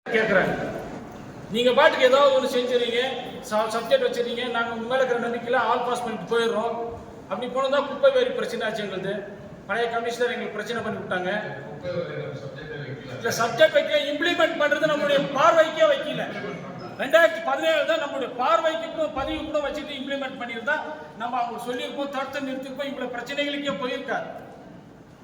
கேட்குறாங்க. நீங்கள் பாட்டுக்கு ஏதாவது ஒன்று செஞ்சுறீங்க, சப்ஜெக்ட் வச்சுருக்கீங்க, நாங்கள் உங்கள் மேலே இருக்கிற நம்பிக்கையில் ஆல் பாஸ் பண்ணிட்டு போயிடுறோம். அப்படி போனதான் குப்பை வேரி பிரச்சனை ஆச்சு எங்களுக்கு. பழைய கமிஷனர் எங்களுக்கு பிரச்சனை பண்ணி விட்டாங்க. இல்லை சப்ஜெக்ட் வைக்கல, இம்ப்ளிமெண்ட் பண்ணுறது நம்மளுடைய பார்வைக்கே வைக்கல. 2017 தான் நம்மளுடைய பார்வைக்கு கூட பதிவு கூட வச்சுட்டு இம்ப்ளிமெண்ட் பண்ணியிருந்தா நம்ம அவங்க சொல்லியிருப்போம், தடுத்து நிறுத்திருப்போம், இவ்வளோ பிரச்சனைகளுக்கே போயிருக்காரு.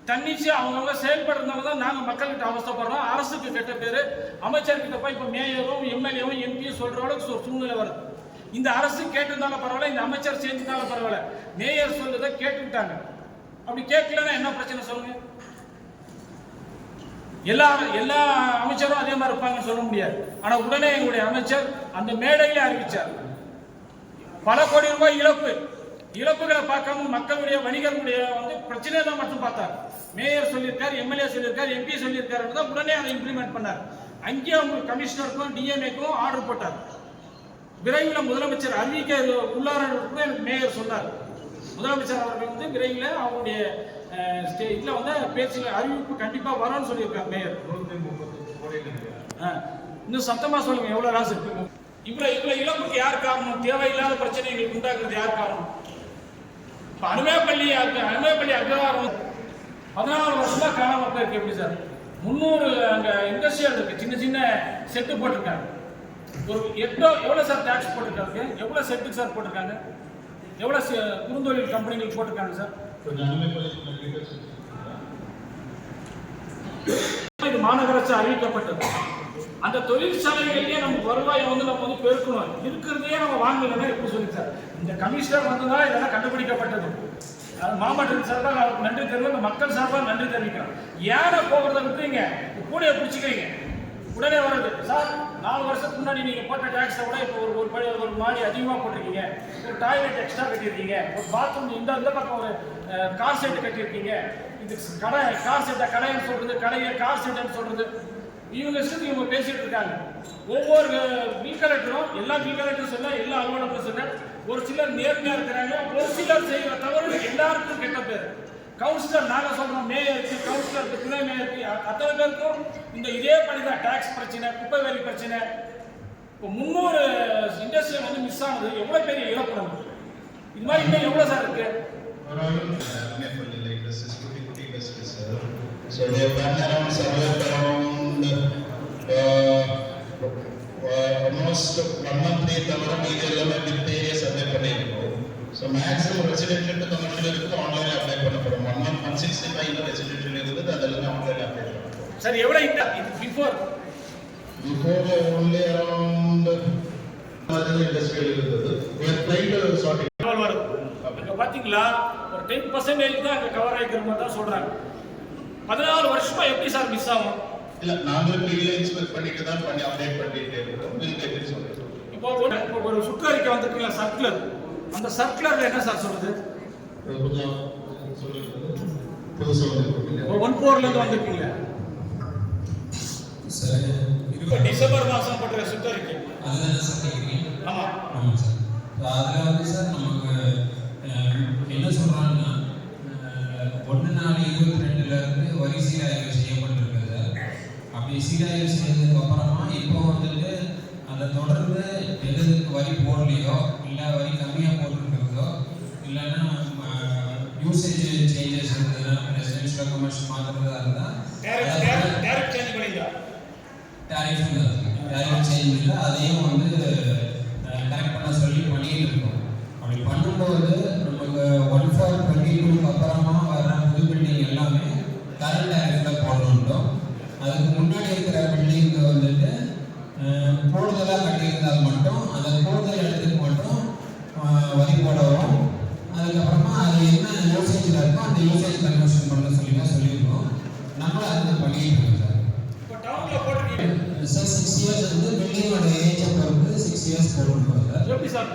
தன்னிச்சு அவங்கவுங்க செயல்படுறதுனால தான் நாங்கள் மக்கள்கிட்ட அவசரப்படுறோம். அரசுக்கு கெட்ட பேர், அமைச்சர்கிட்ட போய் இப்போ மேயரும் எம்எல்ஏவும் எம்பியும் சொல்கிற அளவுக்கு ஒரு சூழ்நிலை வருது. இந்த அரசு கேட்டிருந்தாலும் பரவாயில்ல, இந்த அமைச்சர் செஞ்சுட்டாலும் பரவாயில்ல, மேயர் சொல்றதை கேட்டுக்கிட்டாங்க. அப்படி கேட்கலன்னா என்ன பிரச்சனை சொல்லுங்க? எல்லா அமைச்சரும் அதே மாதிரி இருப்பாங்கன்னு சொல்ல முடியாது. ஆனால் உடனே எங்களுடைய அமைச்சர் அந்த மேடையிலே அறிவிச்சார், பல கோடி ரூபாய் இழப்புகளை பார்க்காம மக்களுடைய வணிகர்களுடைய பிரச்சனையை தான் மட்டும் பார்த்தார். மேயர் சொல்லியிருக்காரு, எம்எல்ஏ சொல்லியிருக்காரு, எம்பி சொல்லியிருக்காரு, உடனே அதை இம்ப்ளிமெண்ட் பண்ணார். அங்கேயே அவங்க கமிஷனருக்கும் டிஎம்ஏக்கும் ஆர்டர் போட்டார். விரைவில் முதலமைச்சர் அறிவிக்க உள்ளார கூட எனக்கு மேயர் சொன்னார். முதலமைச்சர் அவர்கள் விரைவில் அவருடைய இதில் பேச்சில் அறிவிப்பு கண்டிப்பாக வரும்னு சொல்லியிருக்காங்க மேயர். இன்னும் சத்தமாக சொல்லுங்க, எவ்வளோ லாஸ் இருக்கு? இவ்வளோ இழப்புக்கு யார் காரணம்? தேவையில்லாத பிரச்சனைகள் உண்டாக்குறது யார் காரணம்? அனுமேப்பள்ளி அக்ரஹாரம் 14 வருஷமா காணாம போயிருக்கு. எப்படி சார்? 300 அங்கே இண்டஸ்ட்ரியல் இருக்கு, சின்ன சின்ன செட்டு போட்டிருக்காங்க. ஒரு எவ்வளோ சார் டேக்ஸ் போட்டிருக்காங்க? எவ்வளோ செட்டுக்கு சார் போட்டிருக்காங்க? எவ்வளோ குறுந்தொழில் கம்பெனிகளுக்கு போட்டிருக்காங்க சார்? இது மாநகராட்சி அறிவிக்கப்பட்டது. அந்த தொழிற்சாலைகளிலேயே நம்ம வருவாயை நம்ம பெருக்கணும். இருக்கிறதையே நம்ம வாங்கலன்னா எப்படி சொல்லி சார்? இந்த கமிஷனர் வந்ததா இதெல்லாம் கண்டுபிடிக்கப்பட்டது. மாவட்ட சார்பாக அவருக்கு நன்றி தெரிவிக்க, மக்கள் சார்பாக நன்றி தெரிவிக்கிறோம். யாரை போகிறத விட்டுறீங்க, கூடையை பிடிச்சிக்கிறீங்க, உடனே வருது சார். 4 வருஷத்துக்கு முன்னாடி நீங்கள் போட்ட டேக்ஸை விட இப்போ ஒரு மாடி அதிகமாக போட்டிருக்கீங்க, ஒரு டாய்லெட் எக்ஸ்ட்ரா கட்டியிருக்கீங்க, ஒரு பாத்ரூம் இந்த பக்கம் ஒரு கார் செட்டு கட்டியிருக்கீங்க, இது கடை கார் செட்டை கடைன்னு சொல்கிறது, கடையை கார் செட்டுன்னு சொல்கிறது, இவங்க இஷ்டத்துக்கு இவங்க பேசிட்டு இருக்காங்க. ஒவ்வொரு பில் கலெக்டரும், எல்லா பில் கலெக்டரும் சொல்ல, எல்லா அலுவலர்களும் சொல்ல, ஒரு சிலர் நேர்மையாக இருக்கிறாங்க, ஒரு சிலர் செய்கிற தவறு எல்லாருக்கும் கெட்ட பேர். கவுன்சிலர் நாங்கள் சொல்கிறோம், மேயருக்கு, கவுன்சிலருக்கு, துணை மேயருக்கு, அத்தனை பேருக்கும் இதே பண்ணிதான் டாக்ஸ் பிரச்சனை, குப்பை வேலி பிரச்சனை. இப்போ 300 இண்டஸ்ட்ரியல் மிஸ் ஆனது எவ்வளோ பெரிய இழப்பு நமக்கு. இது மாதிரி இன்னும் எவ்வளோ சார் இருக்கு? So they have done around somewhere around almost 1 month தவிர மீதி எல்லாமே வித் ஏரியா சர்வே பண்ணியிருக்கோம். So maximum residential to commercial இருக்குது ஆன்லைனில் அப்ளை பண்ணப்படும். 1 month 165 ரெசிடென்ஷியல் இருக்குது, அதெல்லாம் ஆன்லைனில் அப்ளை பண்ணப்படும். சார் எவ்வளோ இது பிஃபோர் only around இண்டஸ்ட்ரியல் இருந்தது. we are trying to sort it. அங்கே பார்த்தீங்களா ஒரு 10% தான் அங்கே கவர் ஆகிக்கிற மாதிரி தான் சொல்கிறாங்க. 14 வருஷமா எப்படி சார் மிஸ் ஆகும்? இல்ல நாங்களும் ப்ரீவியஸ் எக்ஸ்பெக்ட் பண்ணிட்டு தான் அப்டேட் பண்ணிட்டே இருக்கோம். Will get it started. இப்போ ஒரு சுற்றறிக்கை வந்திருக்குல்ல சர்க்குலர், அந்த சர்க்குலர்ல என்ன சார் சொல்லுது? புதுசா வந்திருக்கு. 14ல இருந்து வந்திருக்கீங்க சார். இப்போ டிசம்பர் மாசம் போட்ட சுற்றறிக்கை அதுதான் சார் கேக்குறீங்க? ஆமா சார். அதுல சார் நமக்கு என்ன சொல்றாங்கன்னா 1/4/22 இருந்து வரி சீராய்வு செய்யப்பட்டிருக்குது. அப்படி சீராய்வு செய்ததுக்கு அப்புறமா இப்போ அதை தொடர்ந்து எதுக்கு வரி போடலையோ, இல்லை வரி கம்மியாக போட்டிருக்கிறதோ, இல்லைன்னா யூசேஜ் சேஞ்சஸ் இருந்ததுன்னா ரெசிடென்ஷியல் கமர்ஷியல் மாற்றுறதா இருந்தால் டைரக்ட் சேஞ்ச் பண்ணிங்களா? டைரக்ட் சேஞ்ச் இல்லை, அதையும் கரெக்ட் பண்ண சொல்லி பண்ணிட்டு இருக்கோம். அப்படி பண்ணும்போது நமக்கு 1/4/22 அப்புறமா வர புது பில்டிங் எல்லாமே கரண்ட் டேரிஃப்ல போடணும். அதுக்கு முன்னாடி இருக்கிற பில்டிங் கூடுதலாக கட்டியிருந்தால் மட்டும் அந்த கூடுதல் இடத்துக்கு மட்டும் வரி போடவும், அதுக்கப்புறமா அது என்ன யூசேஜில் இருக்கோ அந்த யூசேஜ் கன்வர்ஷன் பண்ண சொல்லியிருக்கோம். நம்மளும் அது பண்ணிட்டு இருக்கோம் சார். 6 இயர்ஸ் பில்டிங்கோட ஏஜை பொறுத்து 6 இயர்ஸ் போட்டுருக்கோம் சார். எப்படி சார்?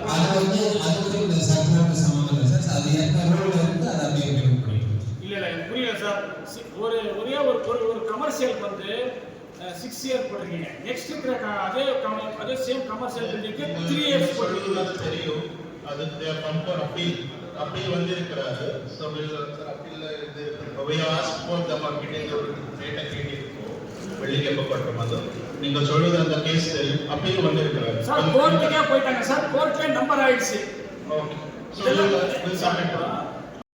அது இந்த சர்க்குலருக்கு சம்மந்தம் இல்லை சார். அது என்ன ரூல் இருக்குது அதை அப்படியே பண்ணிட்டு இல்லை எனக்கு புரியல சார். ஒரே ஒரு கமர்ஷியல் 6 இயர் போட்டிருக்கீங்க. நெக்ஸ்ட் இருக்கிற அதே சேம் கமர்ஷியல் பில்டிங்க்கு 3 இயர்ஸ் போட்டிருக்கீங்க. அது தெரியும். அது கம்பேர் அப்படி வந்திருக்கிறாரு. ஸோ அப்படி இது we asked for the marketing ஒரு டேட்டா கேட்டிருக்கோம். வெள்ளிக்கப்பட்ட மதம் நீங்க சொல்றது அந்த கேஸ் தெரியும், அப்பீல் வந்திருக்கிறாரு. சார் கோர்ட்டுக்கே போயிட்டாங்க சார், கோர்ட்ல நம்பர் ஆயிடுச்சு. Okay, so we'll submit.